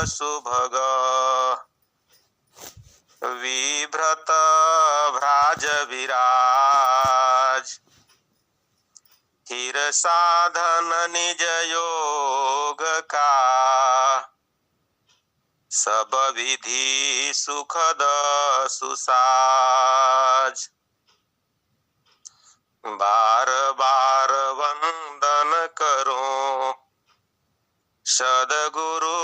सुभग विभ्रत भ्राज विराज हिर साधन निज योग का सब विधि सुखद सुसाज बार बार वंदन करो सदगुरु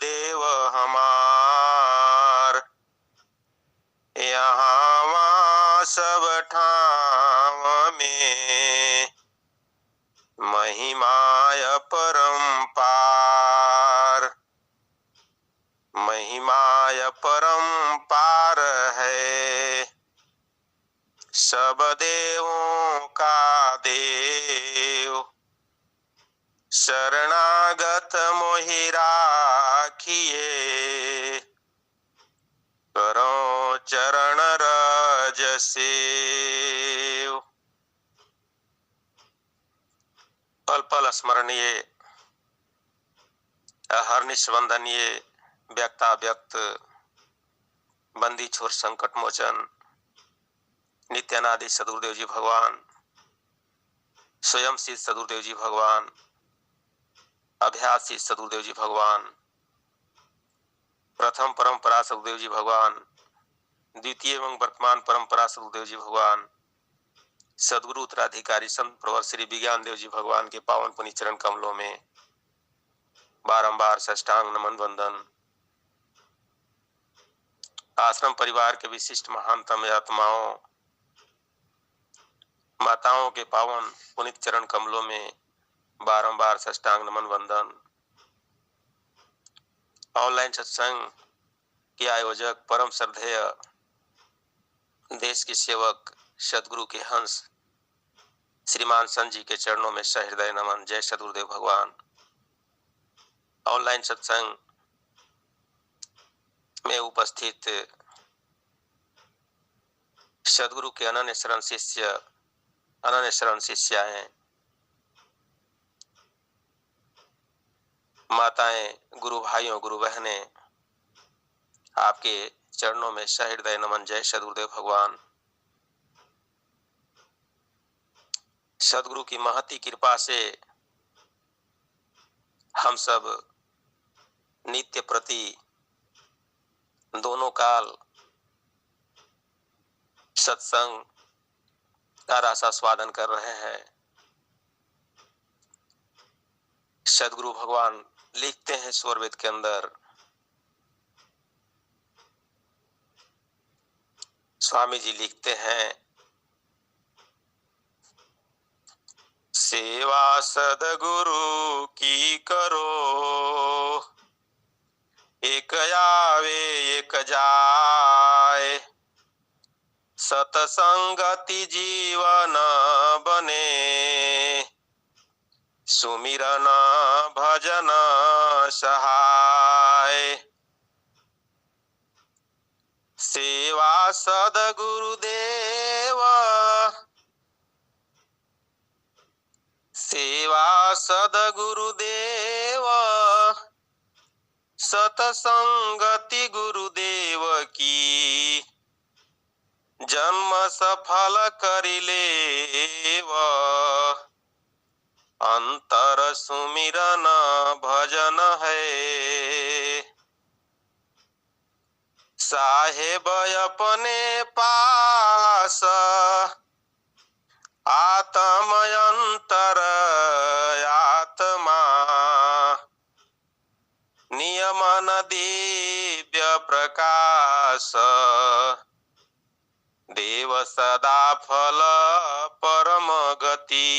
देव हमार यहाँ वहाँ सब ठाव में महिमाय परम्पार महिमाय परम्पार है सब देवों का देव शरणागत मोहि राखिए करो चरण रज सेव। पल पल स्मरणीय अहर्निश वंदनीय व्यक्ता व्यक्त बंदी छोर संकट मोचन नित्यानादि सदगुरुदेव जी भगवान स्वयं सिद्ध सदगुरुदेव जी भगवान अभ्यास सिद्ध सदगुरुदेव जी भगवान प्रथम परंपरा सदगुरुदेव जी भगवान द्वितीय एवं वर्तमान परंपरा सदगुरुदेव जी भगवान सदगुरु उत्तराधिकारी संत प्रवर श्री विज्ञान देव जी भगवान के पावन पुनीत चरण कमलों में बारंबार साष्टांग नमन वंदन। आश्रम परिवार के विशिष्ट महानतम आत्माओं माताओं के पावन पुनीत चरण कमलों में बारंबार साष्टांग नमन वंदन। ऑनलाइन सत्संग के आयोजक परम श्रद्धेय देश के सेवक सदगुरु के हंस श्रीमान संत जी के चरणों में सहृदय नमन। जय सदगुरुदेव भगवान। ऑनलाइन सत्संग में उपस्थित सदगुरु के अनन्य शरण शिष्याएं माताएं गुरु भाइयों गुरु बहनें आपके चरणों में सहृदय नमन। जय सदगुरुदेव भगवान। सदगुरु की महती कृपा से हम सब नित्य प्रति दोनों काल सत्संग का रसास्वादन कर रहे हैं। सदगुरु भगवान लिखते हैं स्वरवेद के अंदर, स्वामी जी लिखते हैं, सेवा सदगुरु की करो एक आवे एक जाए सतसंगति जीवन बने सुमिरन भजन सहाय। सेवा सदगुरुदेव सेवा सदगुरुदेव सतसंगति गुरुदेव की जन्म सफल करिलेव अंतर सुमिरन भजन है। साहेब अपने पास आत्मयंतर आत्मा नियमन दिव्य प्रकाश देव सदा फल परम गति।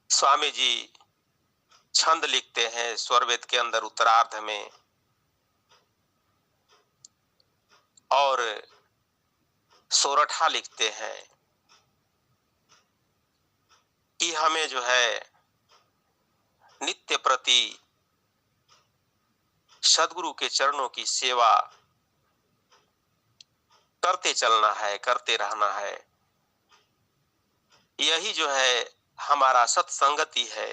स्वामी जी छंद लिखते हैं स्वरवेद के अंदर उत्तरार्ध में, और सोरठा लिखते हैं कि हमें जो है नित्य प्रति सदगुरु के चरणों की सेवा करते चलना है, करते रहना है। यही जो है हमारा सत्संगति है।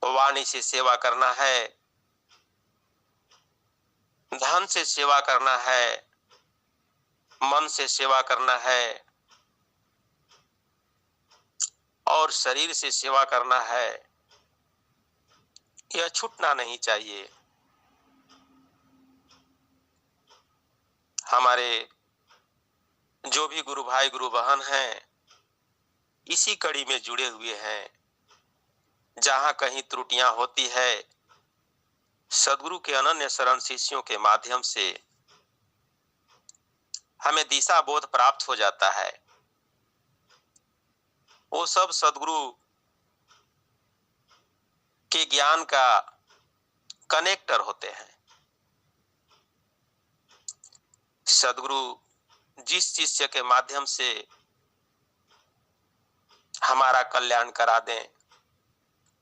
वाणी से सेवा करना है, धन से सेवा करना है, मन से सेवा करना है और शरीर से सेवा करना है, यह छूटना नहीं चाहिए। हमारे जो भी गुरु भाई गुरु बहन हैं, इसी कड़ी में जुड़े हुए हैं। जहां कहीं त्रुटियां होती है, सदगुरु के अनन्य शरण शिष्यों के माध्यम से हमें दिशा बोध प्राप्त हो जाता है। वो सब सदगुरु के ज्ञान का कनेक्टर होते हैं। सदगुरु जिस शिष्य के माध्यम से हमारा कल्याण करा दें,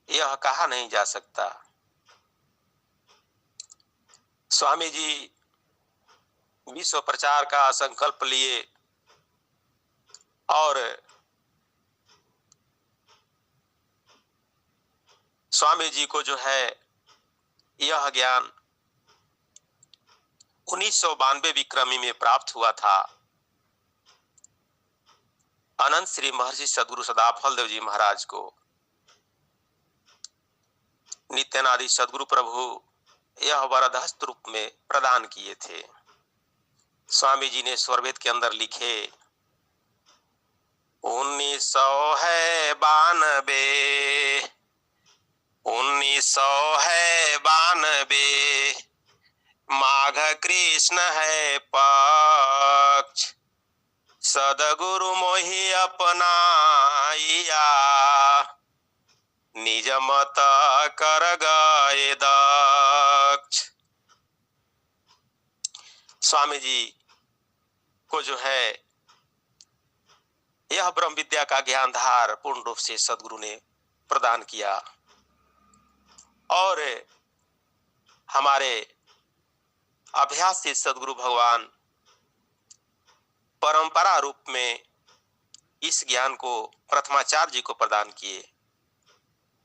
यह कहा नहीं जा सकता। स्वामी जी विश्व प्रचार का संकल्प लिए और स्वामी जी को जो है यह ज्ञान 1992 विक्रमी में प्राप्त हुआ था। अनंत श्री महर्षि सदगुरु सदाफल देव जी महाराज को नित्यानादि सदगुरु प्रभु यह वरदहस्त रूप में प्रदान किए थे। स्वामी जी ने स्वरवेद के अंदर लिखे 1992 माघ कृष्ण है पक्ष, सदगुरु मोहि अपनाइया, निज मत कर गए दक्ष। स्वामी जी को जो है यह ब्रह्म विद्या का ज्ञान धार पूर्ण रूप से सदगुरु ने प्रदान किया और हमारे अभ्यास से सदगुरु भगवान परंपरा रूप में इस ज्ञान को प्रथमाचार्य जी को प्रदान किए।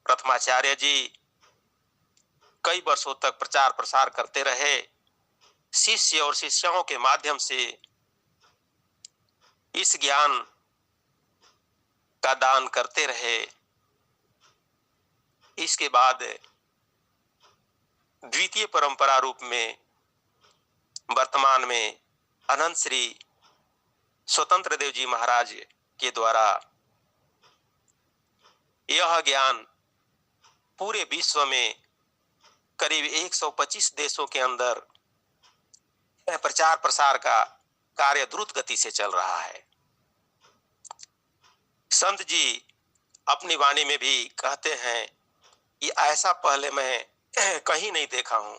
प्रथमाचार्य जी कई वर्षों तक प्रचार प्रसार करते रहे, शिष्य और शिष्याओं के माध्यम से इस ज्ञान का दान करते रहे। इसके बाद द्वितीय परंपरा रूप में वर्तमान में अनंत श्री स्वतंत्र देव जी महाराज के द्वारा यह ज्ञान पूरे विश्व में करीब 125 देशों के अंदर प्रचार प्रसार का कार्य द्रुत गति से चल रहा है। संत जी अपनी वाणी में भी कहते हैं कि ऐसा पहले मैं कहीं नहीं देखा हूं।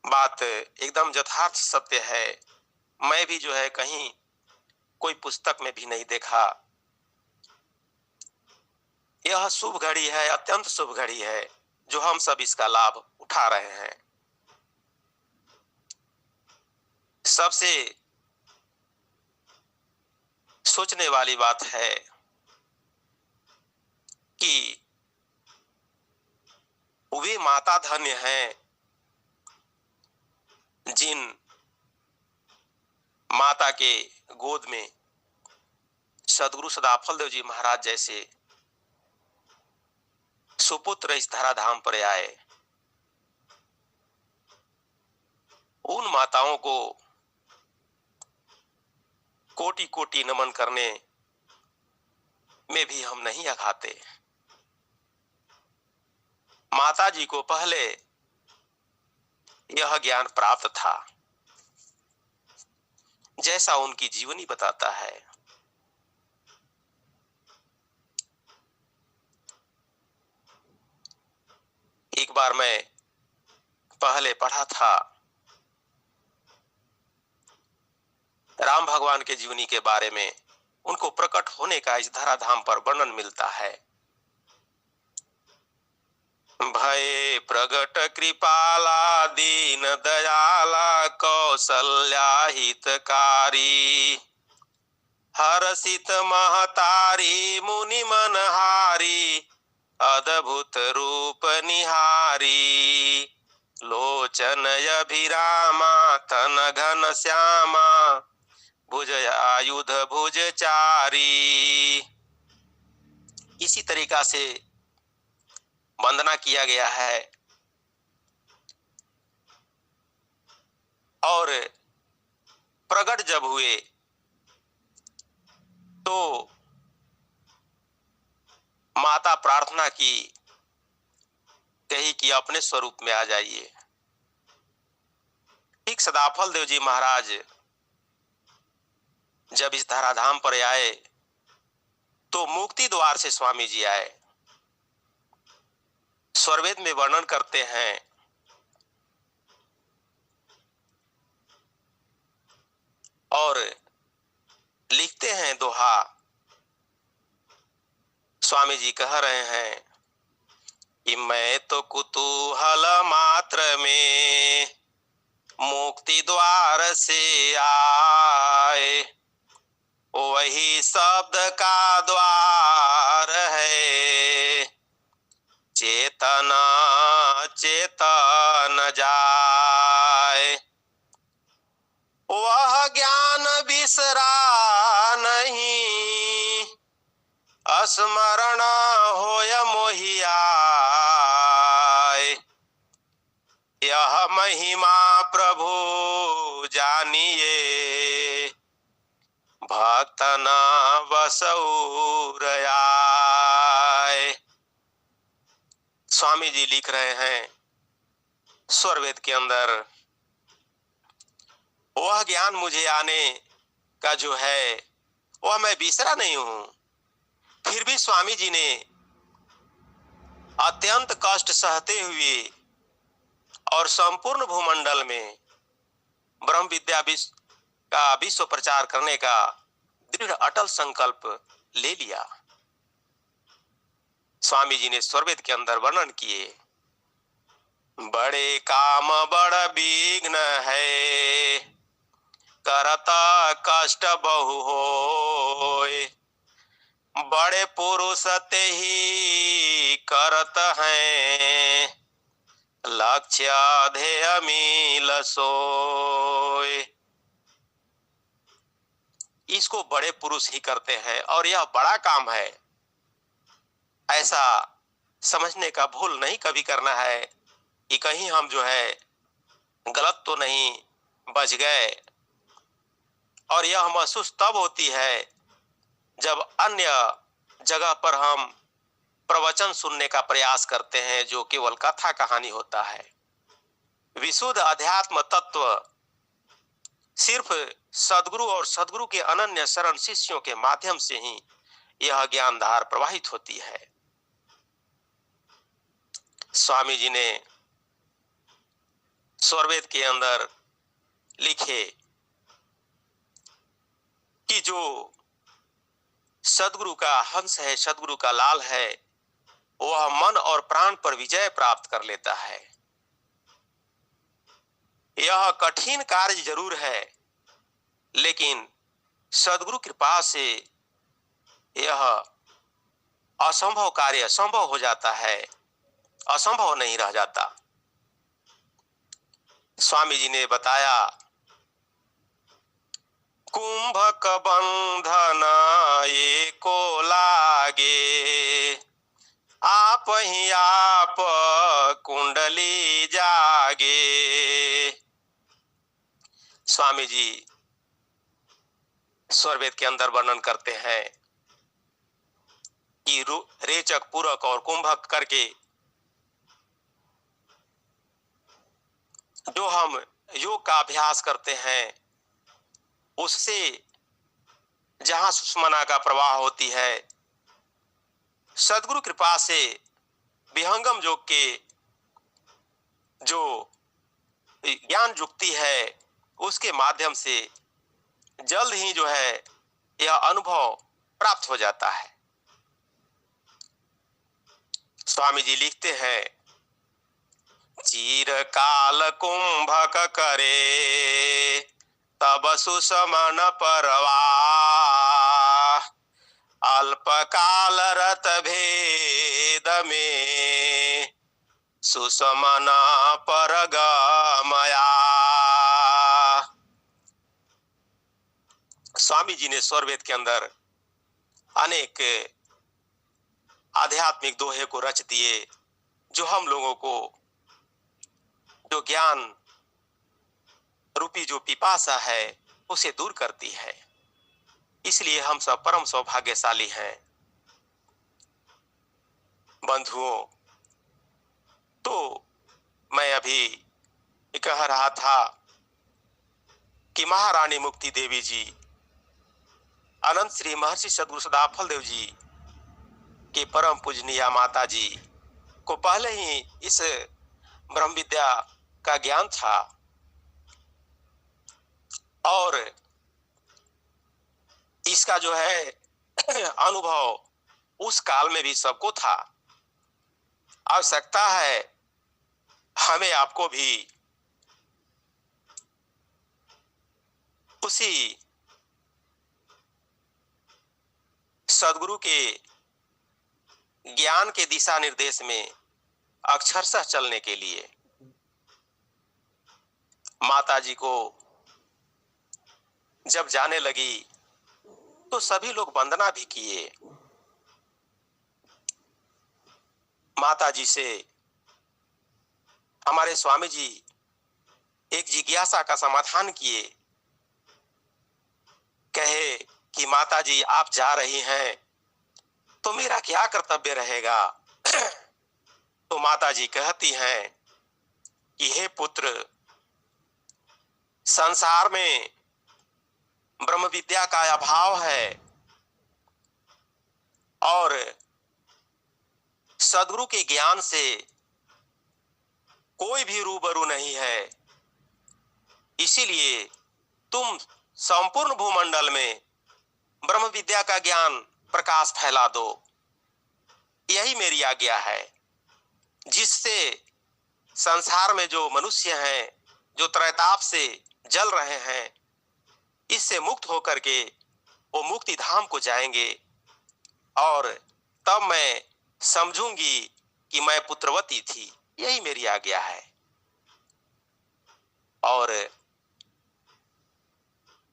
बात एकदम यथार्थ सत्य है। मैं भी जो है कहीं कोई पुस्तक में भी नहीं देखा। यह शुभ घड़ी है, अत्यंत शुभ घड़ी है, जो हम सब इसका लाभ उठा रहे हैं। सबसे सोचने वाली बात है कि वे माता धन्य हैं जिन माता के गोद में सदगुरु सदाफल देव जी महाराज जैसे सुपुत्र इस धराधाम पर आए। उन माताओं को कोटि कोटि नमन करने में भी हम नहीं अघाते। माता जी को पहले यह ज्ञान प्राप्त था, जैसा उनकी जीवनी बताता है। एक बार मैं पहले पढ़ा था राम भगवान के जीवनी के बारे में, उनको प्रकट होने का इस धराधाम पर वर्णन मिलता है। भय प्रगट कृपाला दीन दयाला कौशल्या हितकारी, हर्षित महतारी मुनि मनहारी, अद्भुत रूप निहारी, लोचन अभिरामा तन घन श्यामा, भुज आयुध भुजचारी। इसी तरीका से वंदना किया गया है। और प्रकट जब हुए तो माता प्रार्थना की, कही कि अपने स्वरूप में आ जाइए। ठीक सदाफल देव जी महाराज जब इस धराधाम पर आए तो मुक्ति द्वार से स्वामी जी आए। स्वरवेद में वर्णन करते हैं, और लिखते हैं दोहा। स्वामी जी कह रहे हैं कि मैं तो कुतूहल मात्र में मुक्ति द्वार से आए, वही शब्द का द्वार है, चेतना चेतन जाए। वह ज्ञान बिसरा नहीं, स्मरण होय मोहियाए। यह महिमा प्रभु जानिए, भक्त न बसऊर आए। स्वामी जी लिख रहे हैं स्वरवेद के अंदर, वह ज्ञान मुझे आने का जो है वह मैं बिसरा नहीं हूं। फिर भी स्वामी जी ने अत्यंत कष्ट सहते हुए और संपूर्ण भूमंडल में ब्रह्म विद्या का विश्व प्रचार करने का दृढ़ अटल संकल्प ले लिया। स्वामी जी ने स्वरवेद के अंदर वर्णन किए, बड़े काम बड़ विघ्न है, करता कष्ट बहु होय, बड़े पुरुष ते ही करत हैं, लक्ष्य ध्येय मिल सोय। इसको बड़े पुरुष ही करते हैं और यह बड़ा काम है, ऐसा समझने का भूल नहीं कभी करना है कि कहीं हम जो है गलत तो नहीं बच गए। और यह महसूस तब होती है जब अन्य जगह पर हम प्रवचन सुनने का प्रयास करते हैं जो केवल कथा कहानी होता है। विशुद्ध अध्यात्म तत्व सिर्फ सद्गुरु और सद्गुरु के अनन्य शरण शिष्यों के माध्यम से ही यह ज्ञानधार प्रवाहित होती है। स्वामी जी ने स्वरवेद के अंदर लिखे कि जो सद्गुरु का हंस है, सद्गुरु का लाल है, वह मन और प्राण पर विजय प्राप्त कर लेता है। यह कठिन कार्य जरूर है, लेकिन सद्गुरु कृपा से यह असंभव कार्य संभव हो जाता है, असंभव नहीं रह जाता। स्वामी जी ने बताया, कुंभक बंधन एको लागे, आप ही आप कुंडली जागे। स्वामी जी स्वरवेद के अंदर वर्णन करते हैं कि रेचक, पूरक और कुंभक करके जो हम योग का अभ्यास करते हैं, उससे जहां सुषमना का प्रवाह होती है, सद्गुरु कृपा से विहंगम योग के जो ज्ञान युक्ति है उसके माध्यम से जल्द ही जो है यह अनुभव प्राप्त हो जाता है। स्वामी जी लिखते हैं, चीर काल कुंभक करे, तब सुषमन परवाह, अल्पकाल रत भेद में सुसमना परगमया। स्वामी जी ने स्वरवेद के अंदर अनेक आध्यात्मिक दोहे को रच दिए, जो हम लोगों को जो ज्ञान रूपी जो पिपासा है उसे दूर करती है। इसलिए हम सब परम सौभाग्यशाली हैं। बंधुओं, तो मैं अभी कह रहा था कि महारानी मुक्ति देवी जी अनंत श्री महर्षि सद्गुरु सदाफल देव जी के परम पूजनीय माता जी को पहले ही इस ब्रह्म विद्या का ज्ञान था और इसका जो है अनुभव उस काल में भी सबको था। आवश्यकता है हमें आपको भी उसी सदगुरु के ज्ञान के दिशा निर्देश में अक्षरशः चलने के लिए। माता जी को जब जाने लगी तो सभी लोग वंदना भी किए। माता जी से हमारे स्वामी जी एक जिज्ञासा का समाधान किए। कहे कि माता जी आप जा रही हैं तो मेरा क्या कर्तव्य रहेगा। तो माता जी कहती हैं कि हे पुत्र, संसार में ब्रह्म विद्या का अभाव है और सद्गुरु के ज्ञान से कोई भी रूबरू नहीं है। इसीलिए तुम संपूर्ण भूमंडल में ब्रह्म विद्या का ज्ञान प्रकाश फैला दो। यही मेरी आज्ञा है, जिससे संसार में जो मनुष्य हैं, जो त्रैताप से जल रहे हैं, इससे मुक्त होकर के वो मुक्ति धाम को जाएंगे और तब मैं समझूंगी कि मैं पुत्रवती थी। यही मेरी आज्ञा है। और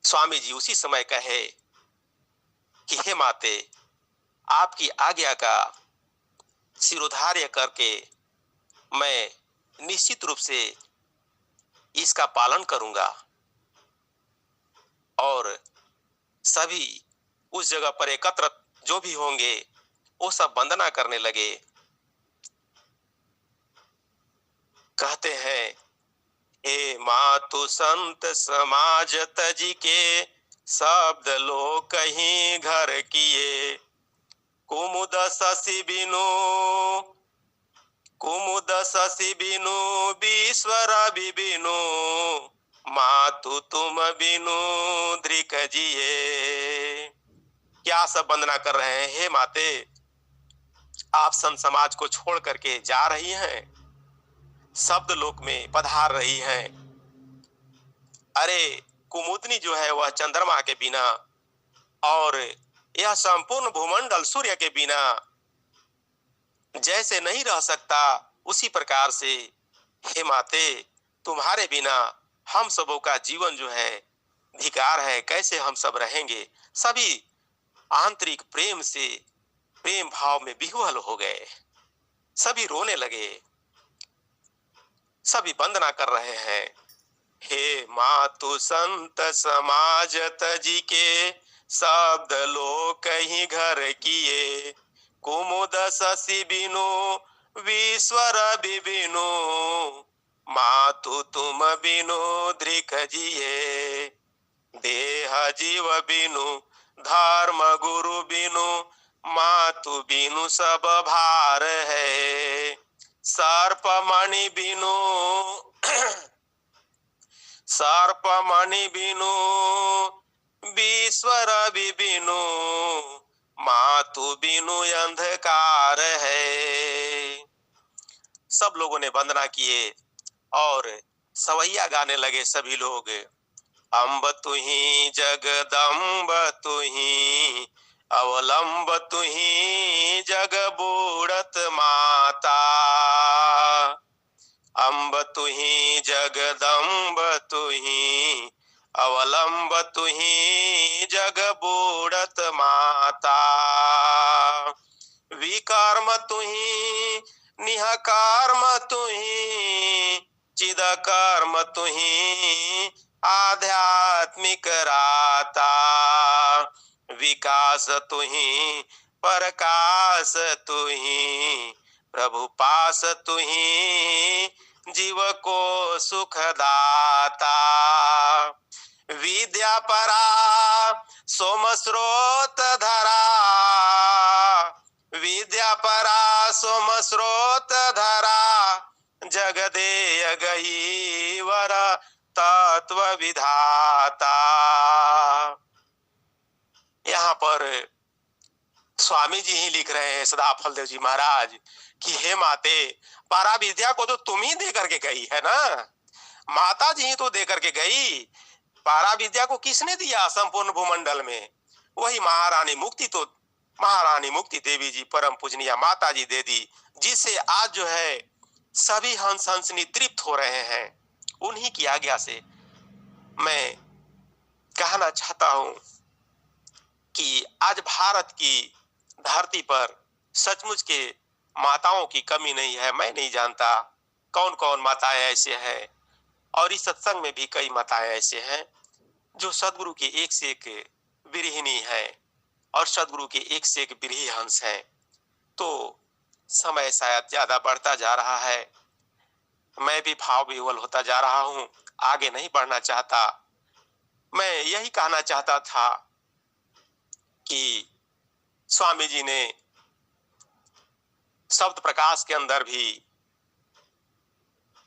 स्वामी जी उसी समय कहे कि हे माते, आपकी आज्ञा का शिरोधार्य करके मैं निश्चित रूप से इसका पालन करूंगा। और सभी उस जगह पर एकत्र जो भी होंगे वो सब वंदना करने लगे। कहते हैं, हे मातु संत समाज तजी के शब्द लो कहीं घर किए। कुमुद शशि बिनु बीश्वर बिनु मातु तुम बिनु दृक जिए। क्या सब वंदना कर रहे हैं? हे माते, आप संत समाज को छोड़ करके जा रही हैं, शब्द लोक में पधार रही हैं। अरे कुमुदनी जो है वह चंद्रमा के बिना और यह संपूर्ण भूमंडल सूर्य के बिना जैसे नहीं रह सकता, उसी प्रकार से हे माते, तुम्हारे बिना हम सबों का जीवन जो है धिकार है। कैसे हम सब रहेंगे? सभी आंतरिक प्रेम से, प्रेम भाव में विह्वल हो गए। सभी रोने लगे, सभी वंदना कर रहे हैं। हे मातु संत समाज तजी के शब्द लो कहीं घर किए। कुमुद शशि बिनु बीश्वर बिनु मातु तुम बिनु दृक जिए। देह जीव बिनु धर्म गुरु बिनु मातु बिनु सब भार है। सर्प मणि बिनु सर्प मणि बिनु बीश्वर बिनु मातु बिनु अंधकार है। सब लोगों ने वंदना किए और सवैया गाने लगे सभी लोग। अम्ब तुही जगदम्ब तुही अवलंब तुही जग बूढ़त माता। अम्ब तुही जगदम्ब तुही, अवलंब तुही जग बूढ़त माता। विकर्म तुही निहकर्म तुही, चिद कर्म तुही आध्यात्मिक राता। विकास तुही प्रकाश तुही, प्रभु पास तुही जीव को सुख दाता। विद्या परा सोम स्रोत धरा, विद्या परा सोम स्रोत धरा, जग दे गई वर तत्व विधाता। यहाँ पर स्वामी जी ही लिख रहे हैं, सदाफल देव जी महाराज, कि हे माते, पारा विद्या को तो तुम ही दे करके गई है ना, माता जी ही तो दे करके गई। पारा विद्या को किसने दिया संपूर्ण भूमंडल में? वही महारानी मुक्ति, तो महारानी मुक्ति देवी जी परम पूजनीय माता जी दे दी, जिससे आज जो है सभी हंस हंसनी तृप्त हो रहे हैं। उन्हीं की आज्ञा से मैं कहना चाहता हूं कि आज भारत की धरती पर सचमुच के माताओं की कमी नहीं है। मैं नहीं जानता कौन कौन माताएं ऐसे हैं, और इस सत्संग में भी कई माताएं ऐसे हैं जो सदगुरु के एक से एक विरहिणी है और सदगुरु के एक से एक विरही हंस हैं। तो समय शायद ज्यादा बढ़ता जा रहा है, मैं भी भाव विह्वल होता जा रहा हूं, आगे नहीं बढ़ना चाहता। मैं यही कहना चाहता था कि स्वामी जी ने शब्द प्रकाश के अंदर भी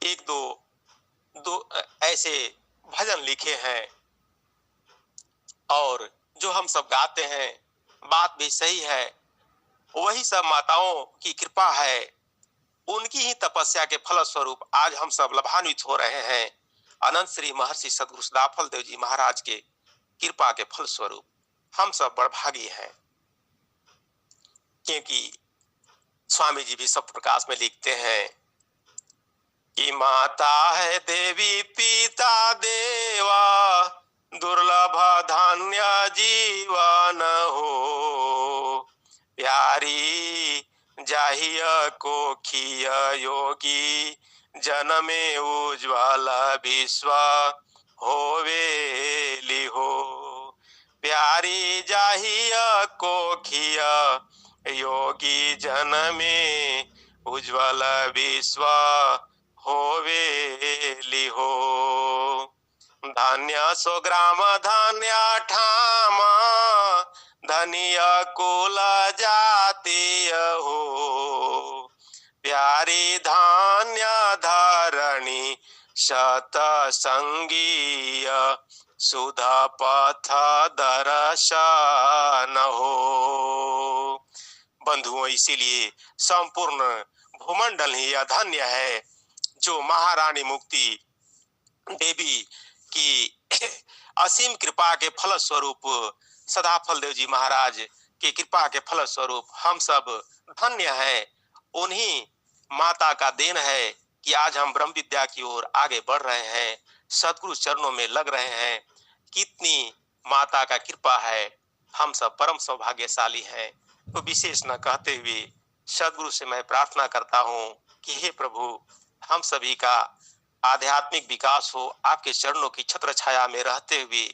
एक दो ऐसे भजन लिखे हैं, और जो हम सब गाते हैं बात भी सही है, वही सब माताओं की कृपा है, उनकी ही तपस्या के फल स्वरूप आज हम सब लाभान्वित हो रहे हैं। अनंत श्री महर्षि सदगुरु सदाफल देव जी महाराज के कृपा के फल स्वरूप हम सब बड़भागी हैं, क्योंकि स्वामी जी भी शब्द प्रकाश में लिखते हैं कि माता है देवी पिता देवा, दुर्लभ धन्य जीवन हो, प्यारी जाहिय को खिय योगी, जनमे उज्ज्वल विश्व होवे लिहो। प्यारी जाहिय को खिय योगी, जनमे उज्ज्वल विश्व होवे लिहो। धन्य सो ग्राम धन्य ठामा, धनिय कुल जातीय हो, प्यारी धान्य धरणी शत संगीय, सुधा पथ दर्शन हो। बंधुओं, इसीलिए संपूर्ण भूमंडल ही अधन्य है जो महारानी मुक्ति देवी की असीम कृपा के फल स्वरूप, सदाफल देव जी महाराज की कृपा के फल स्वरूप हम सब धन्य हैं। उन्हीं माता का देन है कि आज हम ब्रह्म विद्या की ओर आगे बढ़ रहे हैं, सतगुरु चरणों में लग रहे हैं। कितनी माता का कृपा है, हम सब परम सौभाग्यशाली हैं। तो विशेष न कहते हुए सदगुरु से मैं प्रार्थना करता हूँ कि हे प्रभु, हम सभी का आध्यात्मिक विकास हो, आपके चरणों की छत्र छाया में रहते हुए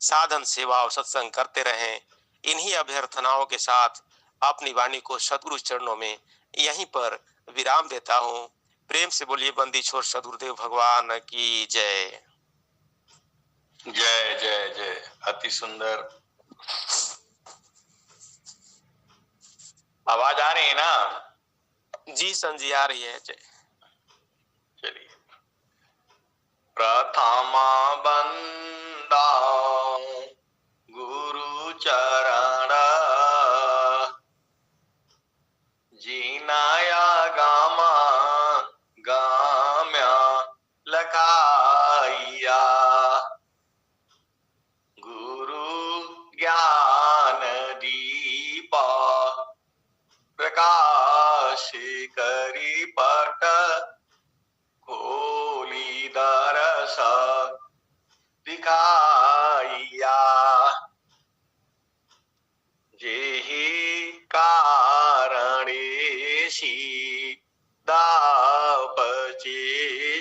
साधन सेवा और सत्संग करते रहें। इन्हीं अभ्यर्थनाओं के साथ अपनी वाणी को सदगुरु चरणों में यहीं पर विराम देता हूँ। प्रेम से बोलिए बंदी छोड़ सदगुरुदेव भगवान की जय। जय जय जय। अति सुंदर। आवाज आ रही है ना? जी संजी आ रही है। जय। चलिए। प्रथमा बंदा गुरु चरण, जीनाया गामा गाम्या लखाइया, गुरु ज्ञान दी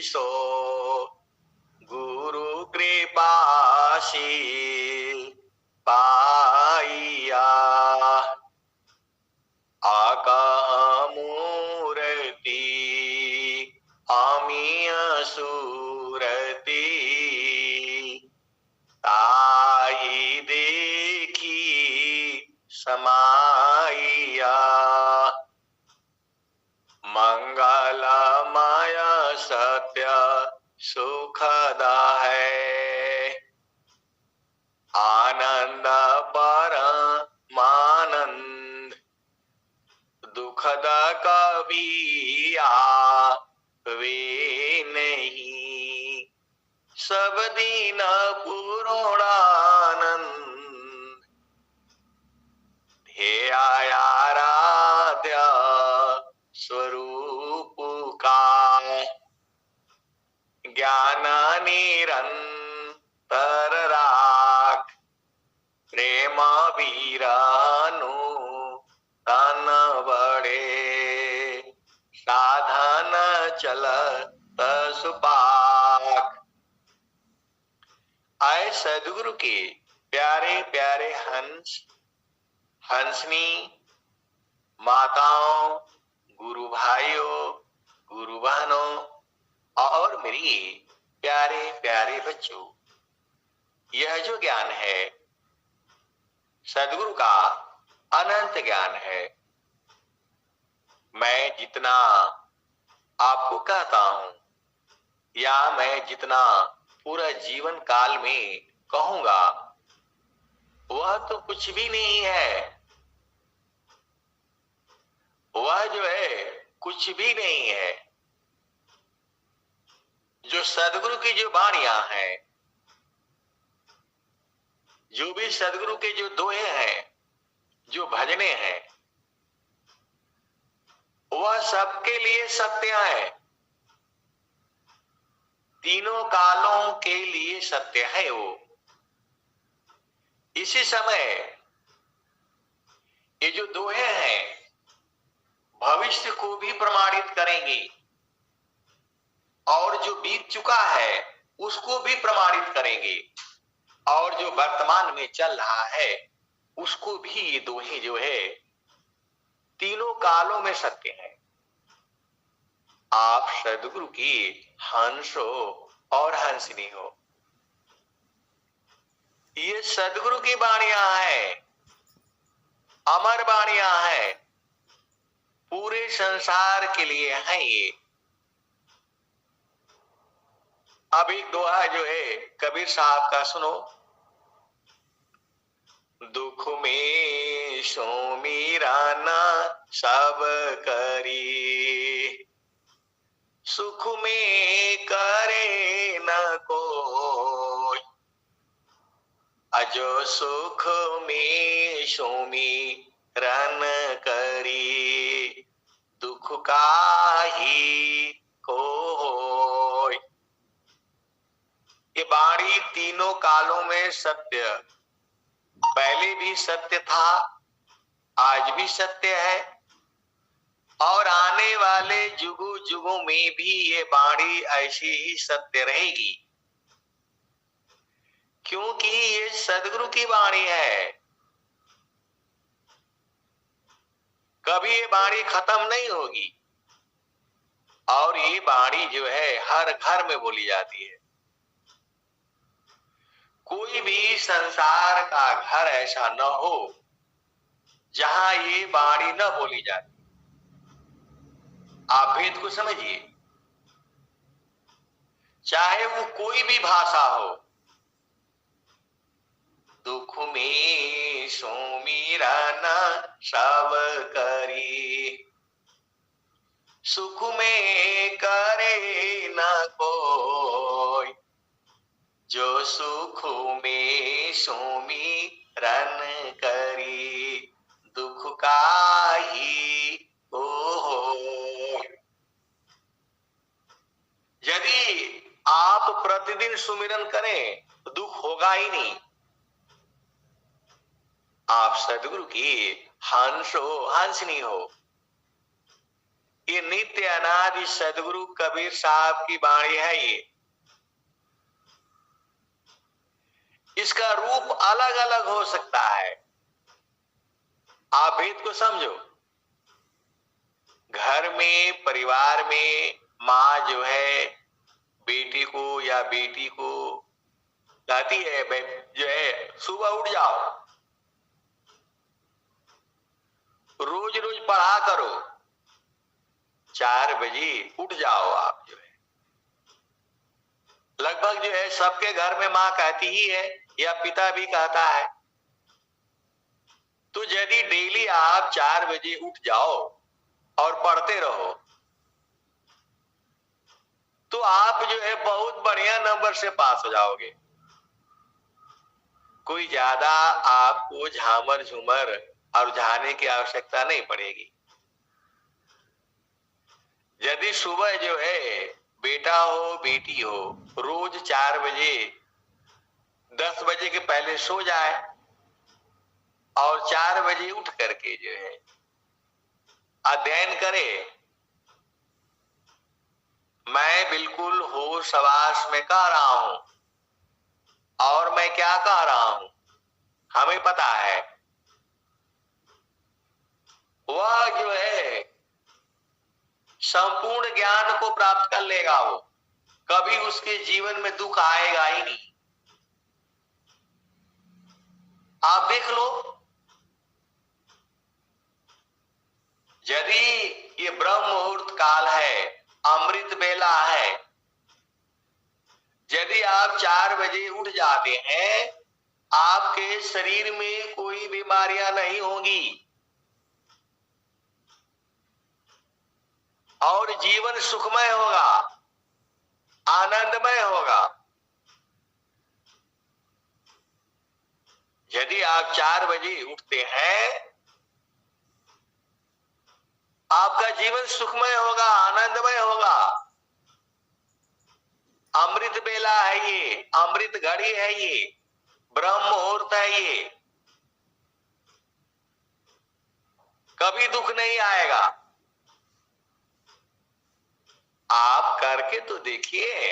सो गुरु कृपा शील पाइया। आका मूर्ति अमीय सूरती ताई देखी समाइया। मंगलमय सत्य सुखद है आनंद परमानंद दुखद कभी आवे नहीं सब दिन पूर्णानंद हे आराध्य स्वरूप का ज्ञान निरंतर राख प्रेम वीरानु तन बड़े साधन चलत सुपाक। आए सदगुरु के प्यारे प्यारे हंस हंसनी माताओं गुरु भाइयों गुरु बहनों और मेरी प्यारे प्यारे बच्चों, यह जो ज्ञान है सदगुरु का अनंत ज्ञान है। मैं जितना आपको कहता हूं या मैं जितना पूरा जीवन काल में कहूंगा वह तो कुछ भी नहीं है। वह जो है कुछ भी नहीं है। जो सदगुरु की जो वाणियां हैं, जो भी सदगुरु के जो दोहे हैं, जो भजने हैं, वह सबके लिए सत्य है। तीनों कालों के लिए सत्य है वो। इसी समय ये जो दोहे हैं भविष्य को भी प्रमाणित करेंगे और जो बीत चुका है उसको भी प्रमाणित करेंगे और जो वर्तमान में चल रहा है उसको भी ये दोहे जो है तीनों कालों में सत्य है। आप सदगुरु की हंस हो और हंसनी हो। ये सदगुरु की वाणियां हैं, अमर वाणियां हैं, पूरे संसार के लिए है ये। अब एक दोहा जो है कबीर साहब का सुनो। दुख में सुमिरना सब करी सुख में करे न कोई अजो सुख में सुमिरन करी दुख काहि कोई। ये वाणी तीनों कालों में सत्य, पहले भी सत्य था, आज भी सत्य है और आने वाले युगों युगों में भी ये वाणी ऐसी ही सत्य रहेगी, क्योंकि ये सदगुरु की वाणी है। कभी ये वाणी खत्म नहीं होगी और ये वाणी जो है हर घर में बोली जाती है। कोई भी संसार का घर ऐसा न हो जहां ये वाणी न बोली जाती। आप भेद को समझिए, चाहे वो कोई भी भाषा हो। दुख में सुमिरन सब करी सुख में करे न कोई जो सुख में सुमिरन करी दुख काहि कोई। यदि आप प्रतिदिन सुमिरन करें तो दुख होगा ही नहीं। आप सदगुरु की हंस हो, हंसनी हो। ये नित्य अनादि सदगुरु कबीर साहब की वाणी है। ये इसका रूप अलग अलग हो सकता है। आप भेद को समझो। घर में, परिवार में माँ जो है बेटी को या बेटी को कहती है जो है सुबह उठ जाओ, रोज रोज पढ़ा करो, 4 बजे उठ जाओ। आप जो है लगभग जो है सबके घर में माँ कहती ही है या पिता भी कहता है। तो यदि डेली आप 4 बजे उठ जाओ और पढ़ते रहो तो आप जो है बहुत बढ़िया नंबर से पास हो जाओगे। कोई ज्यादा आपको झामर झूमर और झाने की आवश्यकता नहीं पड़ेगी। यदि सुबह जो है बेटा हो बेटी हो रोज 4 बजे 10 बजे के पहले सो जाए और 4 बजे उठ करके जो है अध्ययन करे। मैं बिल्कुल होश हवास में कह रहा हूं और मैं क्या कह रहा हूं हमें पता है। वह जो है संपूर्ण ज्ञान को प्राप्त कर लेगा। वो कभी उसके जीवन में दुख आएगा ही नहीं। आप देख लो, यदि ये ब्रह्म मुहूर्त काल है, अमृत बेला है, यदि आप 4 बजे उठ जाते हैं आपके शरीर में कोई बीमारियां नहीं होंगी और जीवन सुखमय होगा, आनंदमय होगा। यदि आप 4 बजे उठते हैं आपका जीवन सुखमय होगा, आनंदमय होगा। अमृत बेला है ये, अमृत घड़ी है ये, ब्रह्म मुहूर्त है ये। कभी दुख नहीं आएगा। आप करके तो देखिए,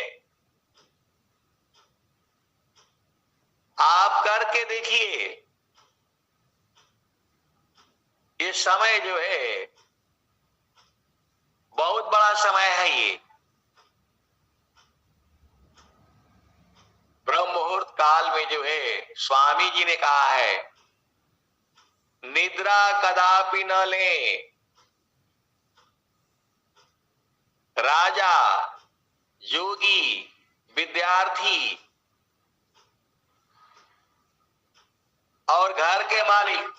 आप करके देखिए। ये समय जो है बहुत बड़ा समय है। ये ब्रह्म मुहूर्त काल में जो है स्वामी जी ने कहा है निद्रा कदापि न ले। राजा, योगी, विद्यार्थी और घर के मालिक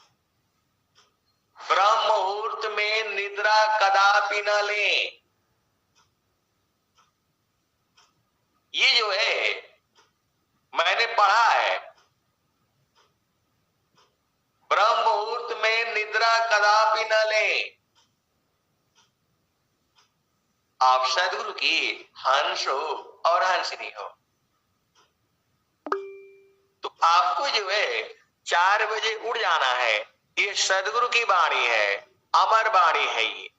ब्रह्म मुहूर्त में निद्रा कदापि न लें। ये जो है मैंने पढ़ा है, ब्रह्म मुहूर्त में निद्रा कदापि न लें। आप सदगुरु की हंस हो और हंसनी हो तो आपको जो है 4 बजे उठ जाना है। ये सदगुरु की वाणी है, अमर वाणी है। ये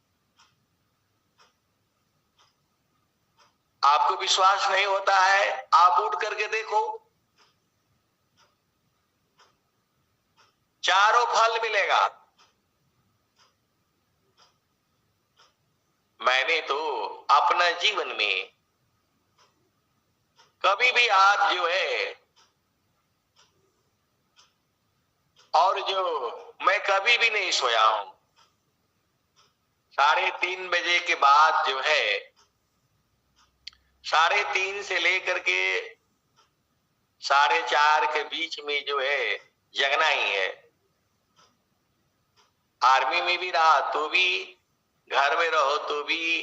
आपको विश्वास नहीं होता है, आप उठ करके देखो, चारों फल मिलेगा। मैंने तो अपना जीवन में कभी भी आप जो है और जो मैं कभी भी नहीं सोया हूं। 3:30 बजे के बाद जो है 3:30 से लेकर के 4:30 के बीच में जो है जगना ही है। आर्मी में भी रहा तो भी, घर में रहो तो भी,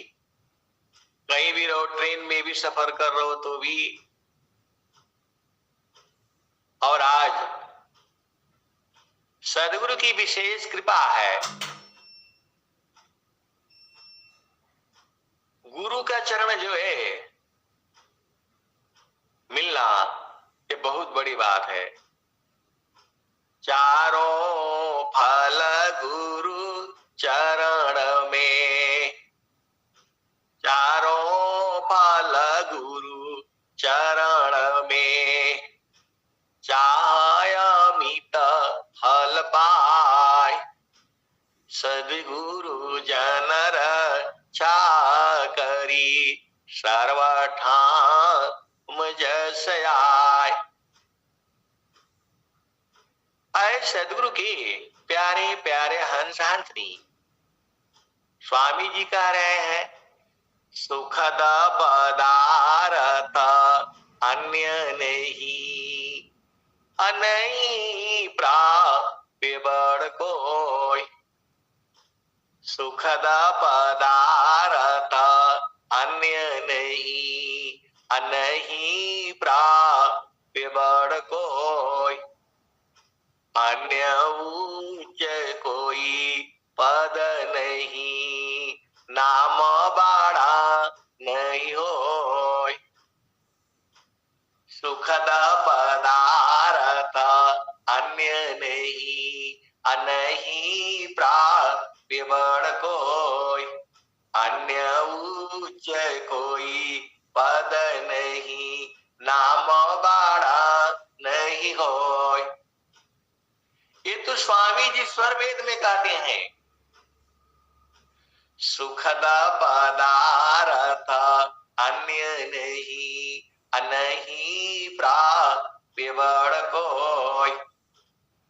कहीं भी रहो, ट्रेन में भी सफर कर रहे हो तो भी। और आज सदगुरु की विशेष कृपा है, गुरु का चरण जो है मिलना ये बहुत बड़ी बात है। चारों फल गुरु चरण में, सदगुरु चरण में, चाय अमित फल पाय, सदगुरु जन रक्षा करी, सर्वठाम जस आय। आए सदगुरु के प्यारे प्यारे हंस हंसनी स्वामी जी कह रहे हैं, सुखद पदारथ अन्य नहीं, अनई प्राप्य बड़ कोई, सुखद पदारथ अन्य नहीं, अनही प्राप्य बड़ कोई, अन्य ऊंच कोई पद नहीं, नाम बाड़ा नहीं होय, सुखद पदारथ अन्य नहीं, अनही प्राप्य बड़ कोई, अन्य उच्च कोई पद नहीं, नाम बाड़ा नहीं होय। ये तो स्वामी जी स्वर वेद में कहते हैं, सुखद पदारथ अन्य नहीं, अनही प्राप्य बड़ कोई,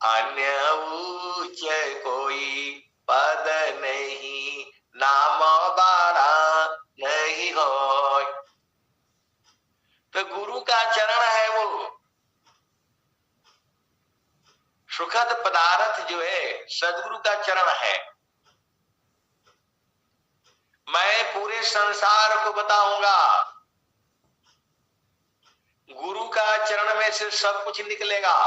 अन्य उच्च कोई पद नहीं, नाम बाड़ा नहीं होय। तो गुरु का चरण है वो सुखद पदार्थ जो है, सदगुरु का चरण है। मैं पूरे संसार को बताऊंगा, गुरु का चरण में से सब कुछ निकलेगा,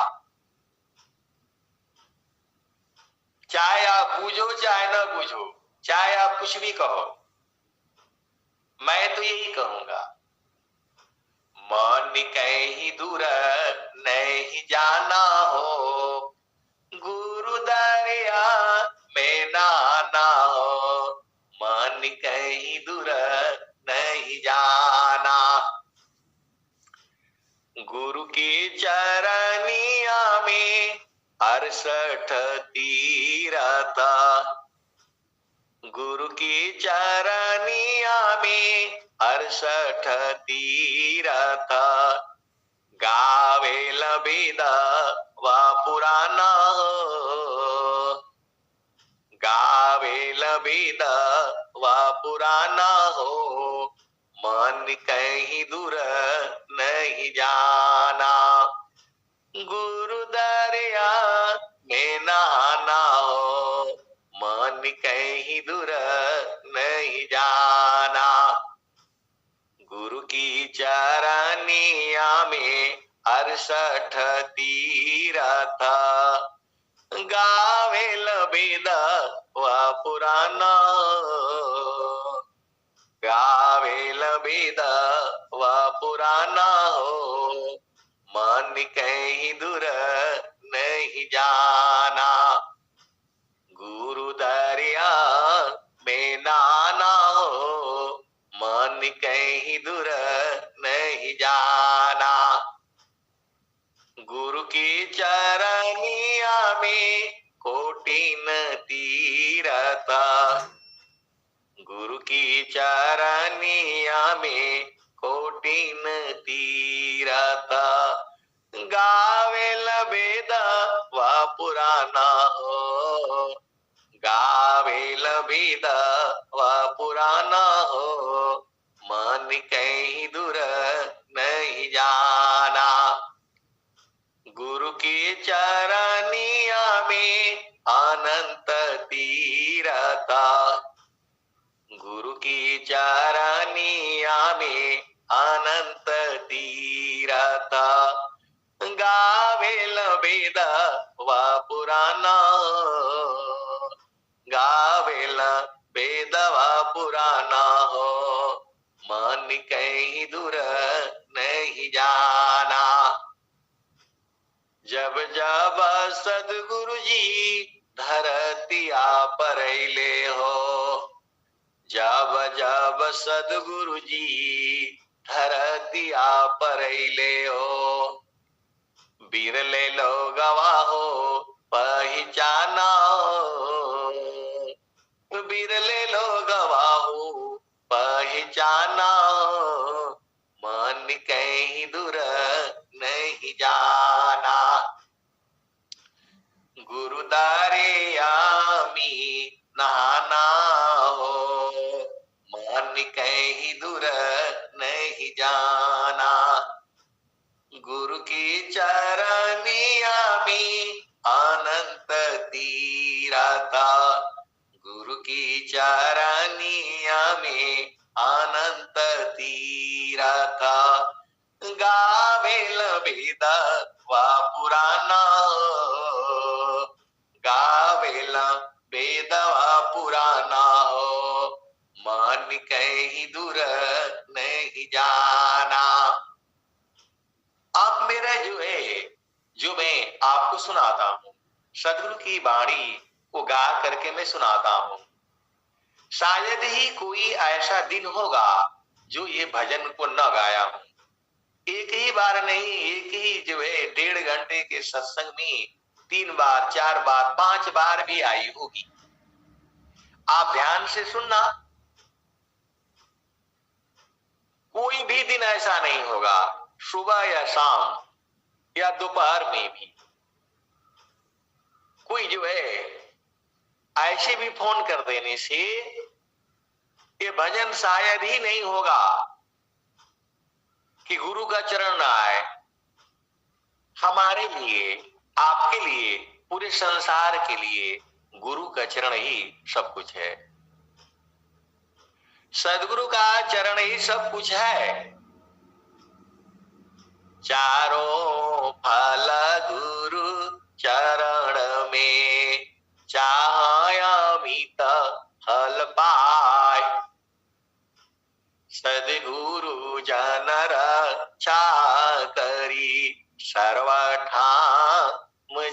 चाहे आप बूझो चाहे न बूझो, चाहे आप कुछ भी कहो, मैं तो यही कहूंगा, मन कहीं दूर नहीं जाना हो, गुरु दरिया में नाना हो, मन कहीं दूर नहीं जाना, गुरु की चरनिया में 68 तीरथ, गुरु की चरनिया में 68 तीरथ, गावे लबेद व पुराना हो, गावे लबेद व पुराना हो, मन कहीं दूर नहीं जाना, गुरु दरिया में नहाना हो, मन कहीं दूर नहीं जाना, गुरु की चरनिया में 68 तीरथ, गावे लबेद व पुराना, गावे लबेद व पुराना हो, मन कहीं दूर नहीं जाना, गुरु दरिया में नाना हो, मन कहीं दूर नहीं जाना, गुरु की चरनिया में कोटिन तीरथ, गुरु की चरनिया में कोटिन तीरथ, गावे लबेद व पुराना हो, गावे लबेद व पुराना हो, मन कहीं दूर नहीं जाना, गुरु की चरनिया में अनंत तीरथ, गुरु की चरनिया में अनंत तीरथ, गावे लबेद व पुराना, गावे लबेद व पुराना हो, मन कहीं दूर नहीं जाना, जब जब सदगुरु जी धरतिया पर अइले हो, जब जब सदगुरु जी धरतिया परैले हो, बिरले लोगवा हो पहचाना हो, बिरले लोगवा हो पहचाना हो, मन कहीं दूर नहीं जाना। गुरुदारे आमी नहाना हो, मन कहीं दूर नहीं जाना। गुरु की चरनिया में अनंत तीरथा, गुरु की चरनिया में अनंत तीरथा। गावेल वेद वा पुराना, गावेल वेद वा पुराना हो, मन कहीं दूर नहीं जाना। अब मेरा जो मैं आपको सुनाता हूँ, सदगुरु की वाणी को गा करके मैं सुनाता हूँ। शायद ही कोई ऐसा दिन होगा जो ये भजन को न गाया हूँ। एक ही बार नहीं, एक ही 1.5 घंटे के सत्संग में 3 बार, 4 बार, 5 बार भी आई होगी। आप ध्यान से सुनना, कोई भी दिन ऐसा नहीं होगा, सुबह या शाम या दोपहर में भी कोई ऐसे भी फोन कर देने से ये भजन शायद ही नहीं होगा कि गुरु का चरण न आए। हमारे लिए, आपके लिए, पूरे संसार के लिए गुरु का चरण ही सब कुछ है। सदगुरु का चरण ही सब कुछ है। चारों फल गुरु चरण में, चाहयामित फल पाए। सदगुरु जन रक्षा करी, सर्वठाम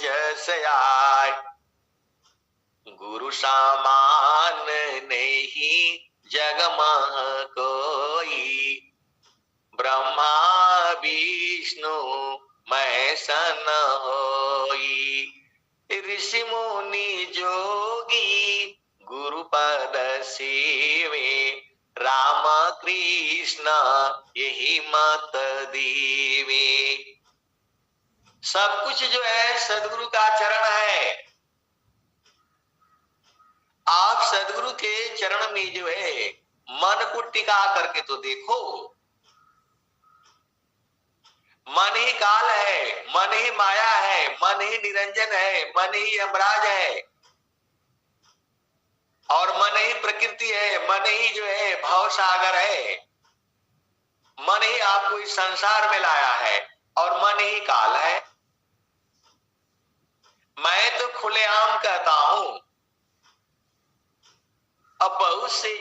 जस आए। गुरु समान नहीं जग मह कोई, ब्रह्मा विष्णु महेशन होई। ऋषि मुनि जोगी गुरु पद सेवे, राम कृष्ण यही मत देवे। सब कुछ सदगुरु का चरण है। आप सदगुरु के चरण में मन को टिका करके तो देखो। मन ही काल है, मन ही माया है, मन ही निरंजन है, मन ही यमराज है, और मन ही प्रकृति है, मन ही भव सागर है। मन ही आपको इस संसार में लाया है और मन ही काल है। मैं तो खुलेआम कहता हूं, अब बहुत से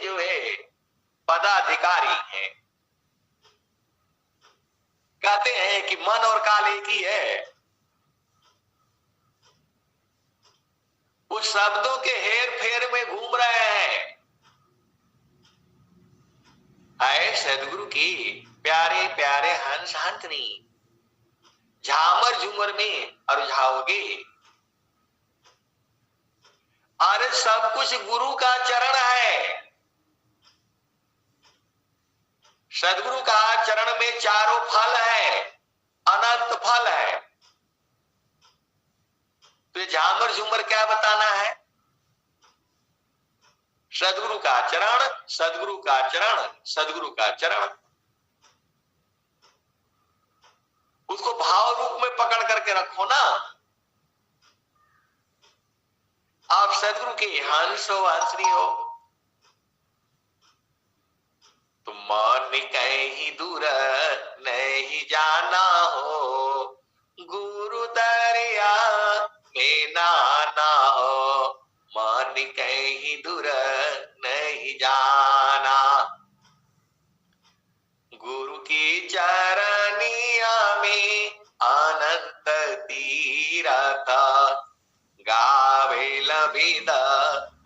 पदाधिकारी हैं, कहते हैं कि मन और काल एक ही है। उस शब्दों के हेर फेर में घूम रहे हैं। आए सदगुरु की प्यारे प्यारे हंस हंसनी झामर झूमर में अरुझाओगे। अरे सब कुछ गुरु का चरण है। सदगुरु का चरण में चारों फल है, अनंत फल है। तो ये झामर झूमर क्या बताना है? सदगुरु का चरण, सदगुरु का चरण, सदगुरु का चरण। उसको भाव रूप में पकड़ करके रखो ना। आप सदगुरु के हंस हो, हंसनी हो, तो मन कहीं दूर नहीं जाना हो। गुरु दरिया में नाना हो, मन कहीं दूर नहीं जाना। गुरु की चरनिया में अनंत तीरथ, गावेल वेद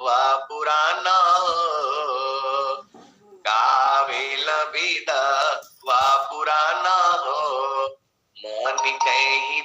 व पुराना, गावेल वेद व कहे ही